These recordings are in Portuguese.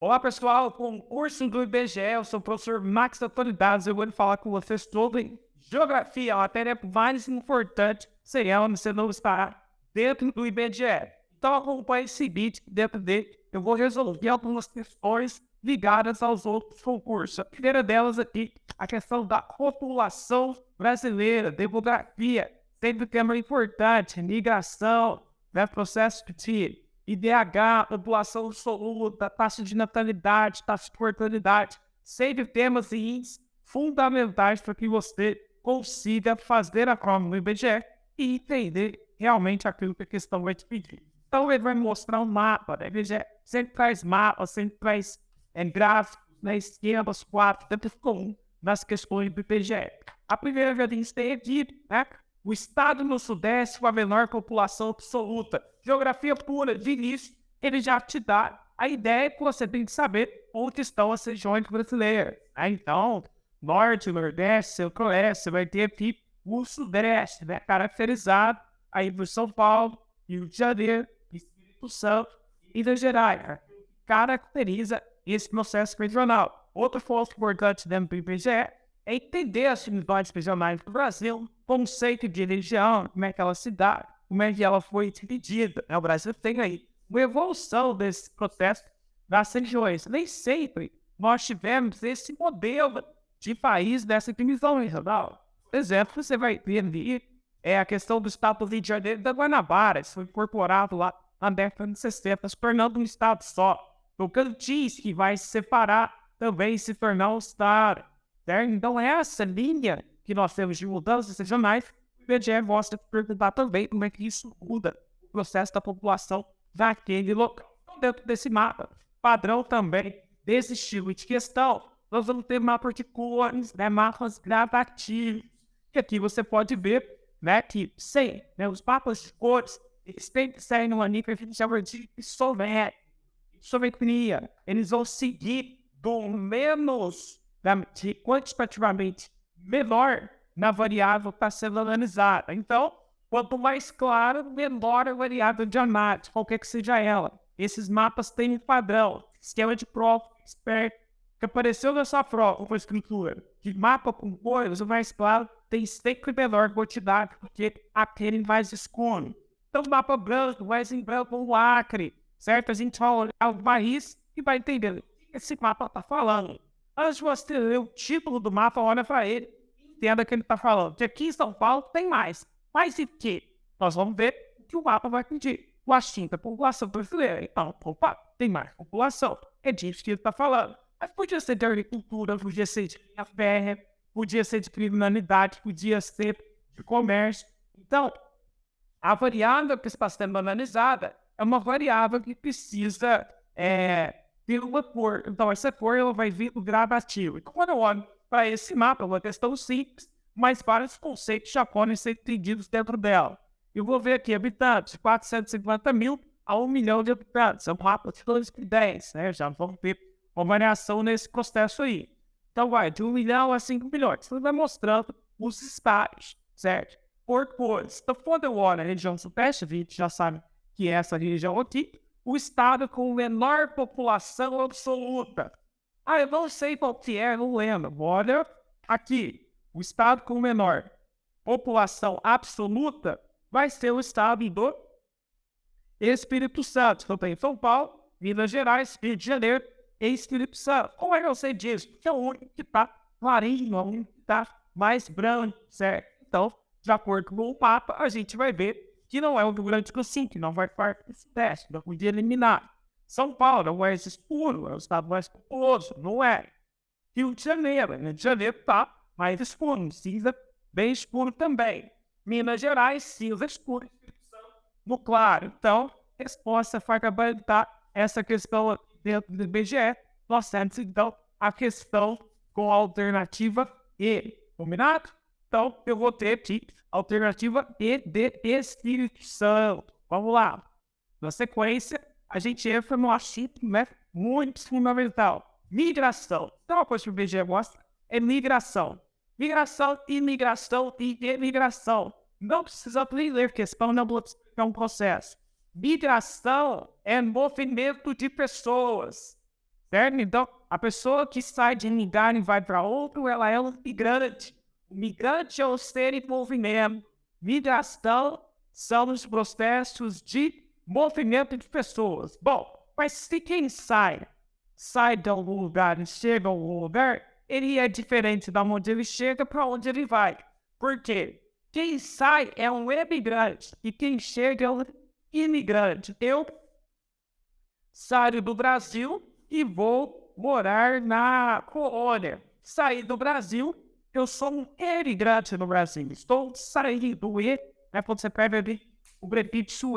Olá, pessoal, concurso do IBGE, eu sou o professor Max Autoridades, eu vou falar com vocês sobre geografia, a matéria mais importante, se ela você não está dentro do IBGE. Então acompanhe esse vídeo, dentro dele eu vou resolver algumas questões ligadas aos outros concursos. A primeira delas aqui, a questão da população brasileira, demografia, sempre tema importante, migração, né, processo de IDH, população absoluta, taxa de natalidade, taxa de mortalidade, sempre temas e índices fundamentais para que você consiga fazer a prova no IBGE e entender realmente aquilo que a questão vai te pedir. Então ele vai mostrar um mapa, né? O IBGE sempre traz mapas, sempre traz gráficos, né, esquemas, quadros, sempre comum nas questões do IBGE. A primeira que a gente tem aqui, né? O estado no Sudeste com a menor população absoluta. Geografia pura, de início, ele já te dá a ideia que você tem que saber onde estão as regiões brasileiras. Então, Norte, Nordeste, Centro-Oeste, você vai ter aqui o Sudeste, né, caracterizado aí por São Paulo, Rio de Janeiro, Espírito Santo e Minas Gerais, né, caracteriza esse processo regional. Outro ponto importante dentro do IBGE é entender as unidades regionais do Brasil, conceito de região, como é que ela se dá, como é que ela foi dividida. O Brasil tem aí uma evolução desse processo das regiões. Nem sempre nós tivemos esse modelo de país dessa divisão regional. Por exemplo, você vai ver ali a questão do estado do Rio de Janeiro e da Guanabara, isso foi incorporado lá na década de 60, se tornando um estado só. O Tocantins, que vai se separar, também se tornar um estado. Certo? Então, essa linha que nós temos de mudanças regionais, o IBGE mostra perguntar também como é que isso muda o processo da população daquele local. Então, dentro desse mapa, padrão também desse estilo de questão, nós vamos ter mapas de cores, né, mapas gradativos. E aqui você pode ver, né, que sim, né, os mapas de cores, eles têm que sair numa linha que a gente chama de isometria. Eles vão seguir do menos de quantitativamente menor na variável que está sendo analisada. Então, quanto mais claro, menor a variável de análise, qualquer que seja ela. Esses mapas têm um padrão, esquema de prova, expert, que apareceu nessa prova com a escritura de mapa com cores, o mais claro tem sempre menor quantidade, porque aquele mais escuro. Então, mapa branco, mais em branco, o Acre, certo? A gente vai olhar o país e vai entender o que esse mapa está falando. Antes de você ler o título do mapa, olha para ele e entenda o que ele está falando. Que aqui em São Paulo tem mais. Mais de quê? Nós vamos ver o que o mapa vai pedir. O assunto é população brasileira. Então, opa, tem mais população. É disso que ele está falando. Mas podia ser de agricultura, podia ser de linha férrea, podia ser de criminalidade, podia ser de comércio. Então, a variável que está sendo analisada é uma variável que precisa ter uma cor. Então, essa cor ela vai vir do gradativo. Então, quando eu olho para esse mapa, é uma questão simples, mas vários conceitos já podem ser entendidos dentro dela. Eu vou ver aqui habitantes, de 450 mil a 1 milhão de habitantes. É um mapa de 2010, né? Já vamos ver uma variação nesse processo aí. Então, vai de 1 milhão a 5 milhões. Então, vai mostrando os estados, certo? Por cores. Então, quando eu olho a região sudeste, a gente já sabe que é essa região aqui, o estado com menor população absoluta. Eu não sei qual que é, não lembro. Olha aqui, o estado com menor população absoluta vai ser o estado do Espírito Santo. Então tem São Paulo, Minas Gerais, Rio de Janeiro e Espírito Santo. Como é que eu sei disso? Porque é o único que está clarinho, é o único que está mais branco, certo? Então, de acordo com o mapa, a gente vai ver que não é o Rio Grande do Sul, que não vai parte do Sudeste, não podia eliminar. São Paulo é o mais escuro, é o estado mais populoso, não é. Rio de Janeiro está mais escuro, cinza bem escuro também. Minas Gerais, cinza escuro, no claro. Então, resposta vai acabar essa questão dentro do IBGE. Nós temos, então, a questão com a alternativa E. Combinado? Então, eu vou ter aqui a alternativa E de Espírito Santo. Vamos lá. Na sequência, a gente entra no assunto, né, muito fundamental. Migração. Então, uma coisa que o IBGE mostra é migração. Migração, imigração e emigração. Não precisa ler questão, não vou explicar um processo. Migração é movimento de pessoas, certo? Então, a pessoa que sai de um lugar e vai para outro, ela é um migrante. O migrante é um ser em movimento. Migração são os processos de movimento de pessoas. Bom, mas se quem sai de algum lugar e chega a algum lugar, ele é diferente da onde ele chega para onde ele vai. Por quê? Quem sai é um emigrante e quem chega é um imigrante. Eu saio do Brasil e vou morar na colônia. Saí do Brasil, eu sou um imigrante no Brasil. Estou saindo, né? Quando você pega ali o prefixo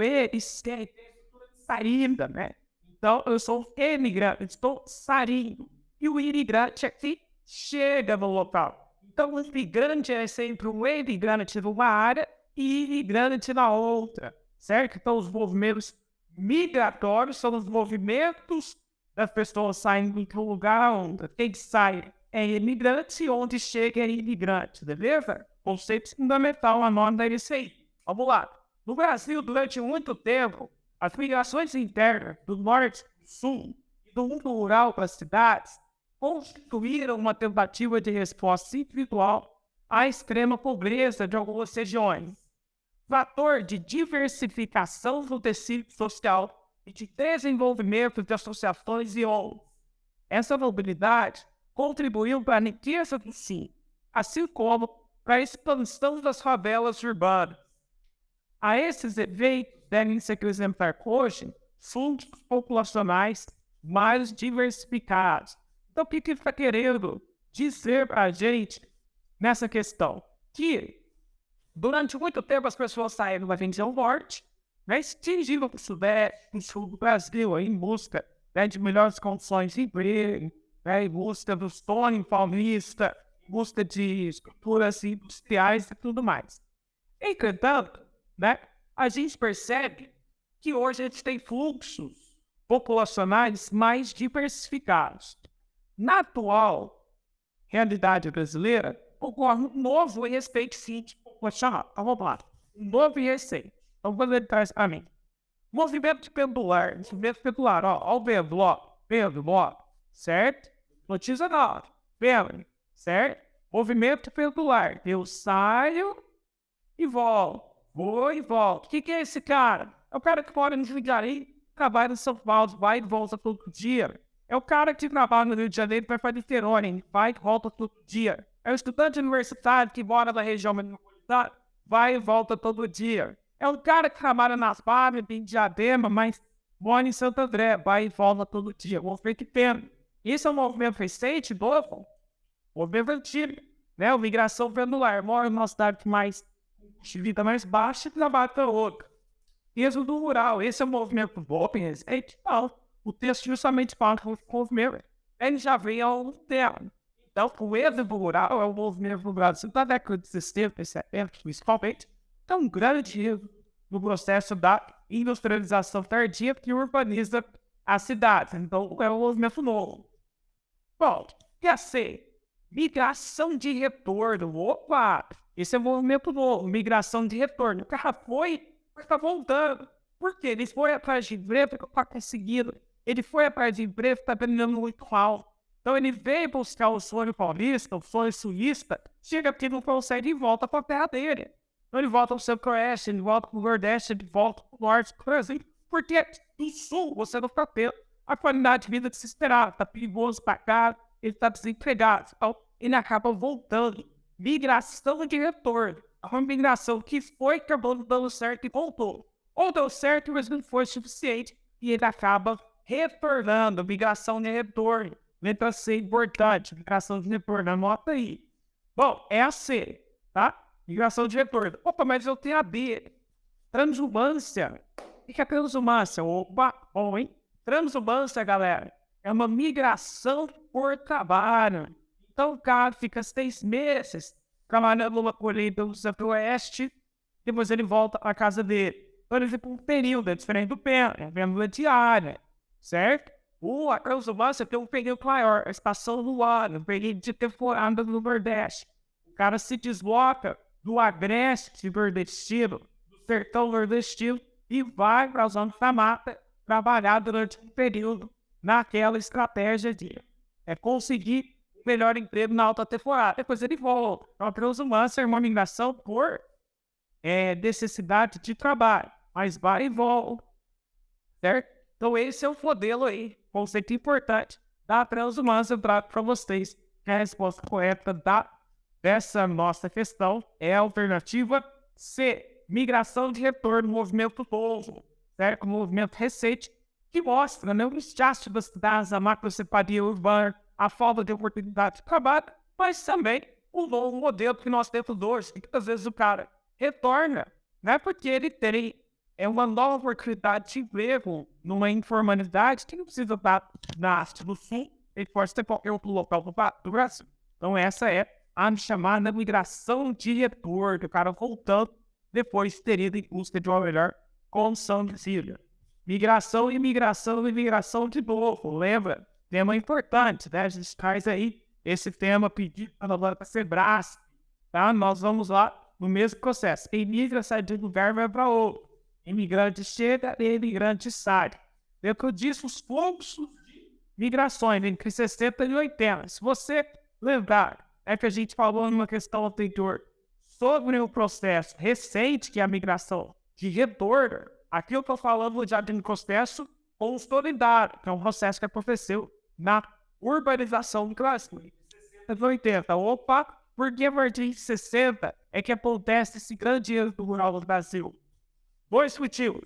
saída, né? Então, eu sou um imigrante, estou saindo. E o imigrante aqui chega no local. Então, o imigrante é sempre um imigrante numa área e imigrante na outra, certo? Então, os movimentos migratórios são os movimentos das pessoas saindo de um lugar onde quem sai é imigrante e onde chega é imigrante, beleza? Conceito fundamental, anota isso aí. Vamos lá. No Brasil, durante muito tempo, as migrações internas do norte, do sul e do mundo rural para as cidades constituíram uma tentativa de resposta individual à extrema pobreza de algumas regiões. Fator de diversificação do tecido social e de desenvolvimento de associações e ONGs. Essa mobilidade contribuiu para a riqueza do sul, assim como para a expansão das favelas urbanas. A esses eventos devem se acrescentar hoje fundos populacionais mais diversificados. Então, o que ele está querendo dizer para a gente nessa questão? Que durante muito tempo as pessoas saíram da região norte, né, atingiram para o sudeste, para o sul do Brasil, em busca, né, de melhores condições de emprego, né, em busca do sonho paulista, em busca de estruturas industriais e tudo mais. Entretanto, né, a gente percebe que hoje a gente tem fluxos populacionais mais diversificados. Na atual realidade brasileira, ocorre um novo e recente sítio populacional. Então, vamos lá. Um novo e recente. Então, vou ler para mim. Movimento pendular. Movimento pendular. Ó o vendo, ó, certo? Notícia nova. Vendo, certo? Movimento pendular. Eu saio e volto. Vou e volto. O que é esse cara? É o cara que mora no Jundiaí, trabalha em São Paulo, vai e volta todo dia. É o cara que trabalha no Rio de Janeiro, vai para Niterói, vai e volta todo dia. É o estudante universitário que mora na região metropolitana, vai e volta todo dia. É o cara que trabalha nas fábricas em Diadema, mas mora em Santo André, vai e volta todo dia. Vamos ver que pena. Isso é um movimento recente, novo, movimento antigo, né? A migração pendular. Mora numa cidade mais de vida mais baixa e trabalha para outra. Êxodo rural, esse é um movimento bom, recente, não. O texto justamente fala que o movimento ele já vem há algum tempo. Então, o êxodo rural é um movimento no Brasil da década de 60 e 70, principalmente, é um grande erro no processo da industrialização tardia que urbaniza as cidades. Então, é um movimento novo. Bom, quer ser migração de retorno. Opa! Esse é um movimento novo, migração de retorno. O cara foi, mas está voltando. Por quê? Ele foi atrás de emprego, está conseguindo. Ele foi atrás de emprego, está vendendo muito mal. Então ele veio buscar o sonho paulista, o sonho sulista, chega aqui e não consegue e volta para a terra dele. Então ele volta para o centro-oeste, ele volta para o nordeste, ele volta para o norte, por exemplo. Porque no sul você não está tendo a qualidade de vida que se esperava. Está perigoso para cá, ele está desempregado. Então ele acaba voltando. Migração de retorno. É uma migração que foi acabando dando certo e voltou. Ou deu certo, mas não foi suficiente. E ele acaba retornando. Migração de retorno. Letra C importante. Migração de retorno. Anota aí. Bom, é a C, tá? Migração de retorno. Opa, mas eu tenho a B. Transhumância. O que é transhumância? Opa, bom, hein? Transhumância, galera, é uma migração por trabalho. Então o cara fica 6 meses trabalhando numa colheita do centro-oeste, depois ele volta à casa dele. Então ele fica um período, é diferente do pé, é venda diária, certo? A transhumância tem um período maior, a estação do ano, um período de temporada no Nordeste. O cara se desloca do agreste nordestino, do sertão nordestino, e vai para a zona da mata trabalhar durante um período naquela estratégia de conseguir o melhor emprego na alta temporada. Depois ele volta. Então, a transhumância é uma migração por necessidade de trabalho, mas vai e volta, certo? Então, esse é o modelo aí, conceito importante da transhumância para vocês. A resposta correta dessa nossa questão é a alternativa C, migração de retorno, movimento novo, certo? Movimento recente, que mostra, né, o estágio das cidades, a macrocefalia urbana, a falta de oportunidade de trabalho, mas também o novo modelo que nós temos hoje, que às vezes o cara retorna, né, porque ele tem uma nova oportunidade de emprego numa informalidade que não precisa estar na do Sul, ele pode ter qualquer outro local do Brasil. Então essa é a chamada migração de retorno, o cara voltando depois de ter ido em busca de uma melhor condição de vida. Migração e migração e migração de novo, lembra? Tema importante, né? A gente traz aí esse tema pedido para a Sebrasp, tá? Nós vamos lá no mesmo processo. Quem migra, sai de um lugar, vai para outro. Imigrante chega e imigrante sai. Dentro disso, os fluxos de migrações entre 60 e 80. Se você lembrar, é que a gente falou numa questão anterior sobre o processo recente, que é a migração de retorno. Aqui eu estou falando já de um processo consolidário, que é um processo que aconteceu na urbanização do Brasil. 60 e 80. Opa, por que a partir de 60 é que acontece esse grande êxodo rural do Brasil? Dois motivos.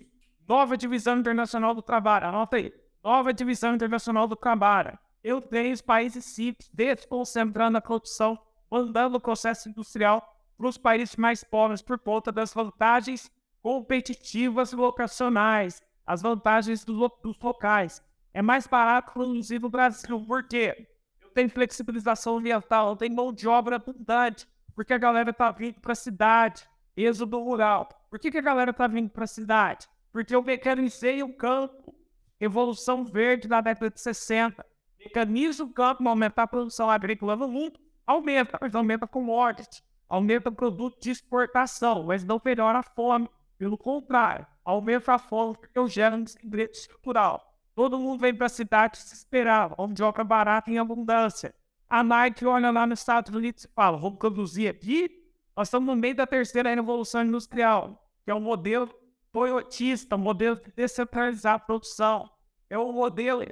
Nova divisão internacional do trabalho. Anota aí. Nova divisão internacional do trabalho. Eu tenho os países simples desconcentrando a produção, mandando o processo industrial para os países mais pobres por conta das vantagens competitivas locacionais, as vantagens dos locais. É mais barato produzir no Brasil. Por quê? Eu tenho flexibilização ambiental, eu tenho mão de obra abundante, porque a galera está vindo para a cidade, êxodo rural. Por que a galera está vindo para a cidade? Porque eu mecanizei o campo, Revolução Verde da década de 60. Mecaniza o campo, aumentar a produção agrícola no mundo, mas aumenta a commodity, aumenta o produto de exportação, mas não melhora a fome. Pelo contrário, aumenta a fome porque eu gero um desemprego estrutural. Todo mundo vem para a cidade desesperado, onde obra barata em abundância. A Nike olha lá nos Estados Unidos e fala, vamos produzir aqui? Nós estamos no meio da terceira revolução industrial, que é um modelo toyotista, um modelo de descentralizar a produção. É um modelo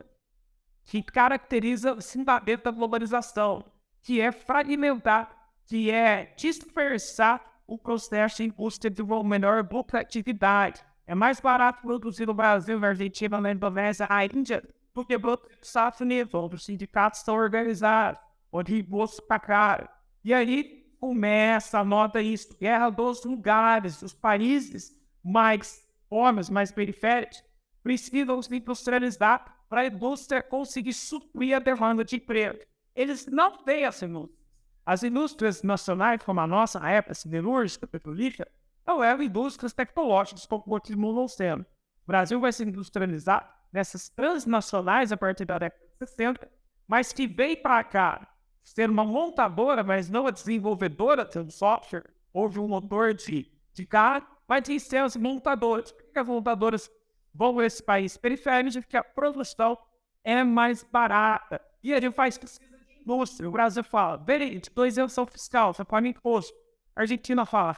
que caracteriza o fundamento da globalização, que é fragmentar, que é dispersar o processo em busca de uma melhor lucratividade. É mais barato produzir no Brasil, na Argentina, na Indonésia, na Índia, do que produzir nos Estados Unidos, onde os sindicatos estão organizados, onde o imposto está caro. E aí começa, anota isso, guerra dos lugares, os países mais pobres, mais periféricos, precisam se industrializar para a indústria conseguir suprir a demanda de emprego. Eles não têm essa indústria. As indústrias nacionais, como a nossa, a época siderúrgica, petrolífera, não eram indústrias tecnológicas como continuam sendo. O Brasil vai se industrializar nessas transnacionais a partir da década de 60, mas que vem para cá ser uma montadora, mas não a desenvolvedora de software, ou de um motor de carro, mas de ser as montadoras. Por que as montadoras vão a esse país periférico? Porque a produção é mais barata. E a gente faz pesquisa de indústria. O Brasil fala, peraí, de 2 isenção fiscal, você paga imposto. A Argentina fala,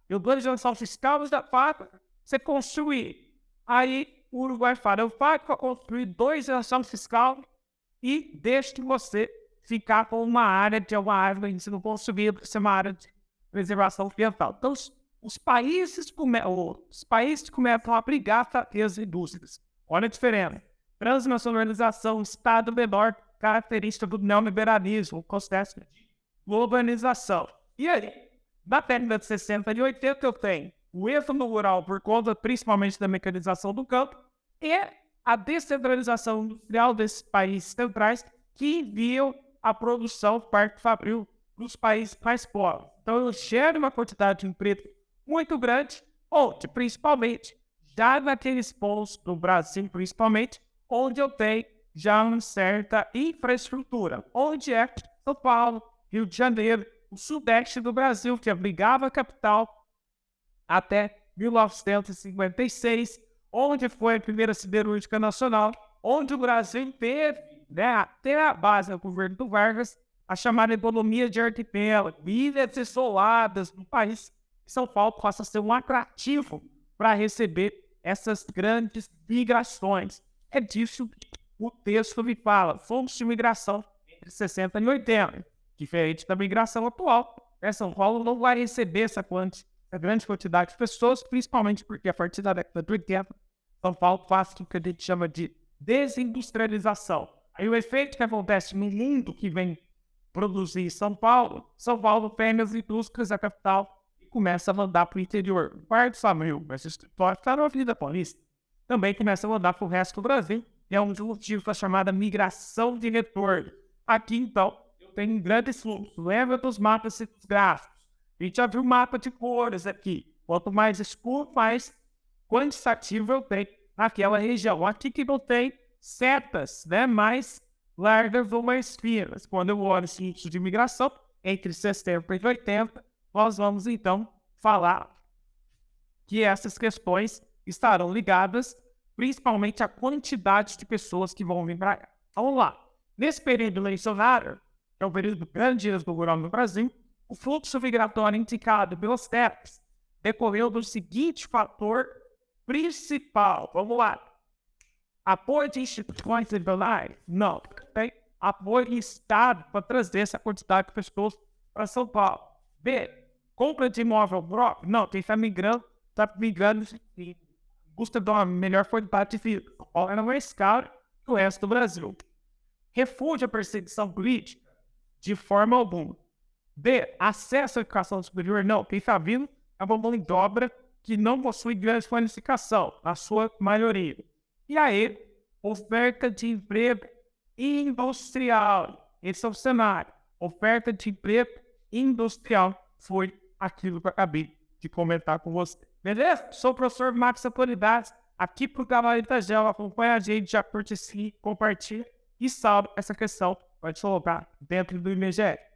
eu dou isenção fiscal, mas da fato, você construir. Aí o Uruguai fala, eu pago para construir 2 isenção fiscal e deixo que você ficar com uma área de uma árvore de não consumir, para ser uma área de preservação ambiental. Então, os países começam a brigar para ter as indústrias. Olha a diferença. Transnacionalização, Estado menor, característica do neoliberalismo, o processo de globalização. E aí, na década de 60 e 80, eu tenho o êxodo rural por conta principalmente da mecanização do campo e a descentralização industrial desses países centrais que enviam a produção parte fabril nos países mais pobres. Então, eu gero uma quantidade de emprego muito grande, onde, principalmente, já naqueles pontos do Brasil, principalmente, onde eu tenho já uma certa infraestrutura, onde é São Paulo, Rio de Janeiro, o sudeste do Brasil, que abrigava a capital até 1956, onde foi a primeira siderúrgica nacional, onde o Brasil teve, né, até a base do governo do Vargas, a chamada economia de arquipélago, ilhas isoladas no país. São Paulo passa a ser um atrativo para receber essas grandes migrações. É disso que o texto me fala, fluxo de migração entre 60 e 80, diferente da migração atual. São Paulo não vai receber essa grande quantidade de pessoas, principalmente porque a partir da década de 80, São Paulo faz o que a gente chama de desindustrialização. Aí o efeito que acontece no mundo que vem produzir São Paulo pega as indústrias da capital e começa a mandar para o interior. O Parque Família, esse escritório está na Avenida Paulista, também começa a mandar para o resto do Brasil, e é um dos motivos da chamada migração de retorno. Aqui, então, eu tenho um grande fluxo. Lembra dos mapas e dos gráficos. A gente já viu mapa de cores aqui. Quanto mais escuro, mais quantitativo eu tenho naquela região. Aqui que não tem setas, né, mais largas ou mais finas. Quando eu olho esse fluxo de migração, entre 60 e 80, nós vamos, então, falar que essas questões estarão ligadas principalmente à quantidade de pessoas que vão vir para cá. Vamos lá. Nesse período eleicionário, que é o período grande do governo no Brasil, o fluxo migratório indicado pelos TEPs decorreu do seguinte fator principal. Vamos lá. Apoio de instituições regionais? Não. Tem apoio de Estado para trazer essa quantidade de pessoas para São Paulo. B. Compra de imóvel próprio? Não. Quem está migrando e busca de uma melhor qualidade de vida. São Paulo é mais caro que o resto do Brasil. Refúgio à perseguição política? De forma alguma. B. Acesso à educação superior? Não. Quem está vindo é uma mão de obra que não possui grande qualificação, na sua maioria. E aí, oferta de emprego industrial. Esse é o cenário. Oferta de emprego industrial foi aquilo que eu acabei de comentar com você. Beleza? Sou o professor Max Apolidades, aqui para o canal Itagel. Acompanha a gente, já curte, compartilha e salve essa questão. Pode colocar dentro do IBGE.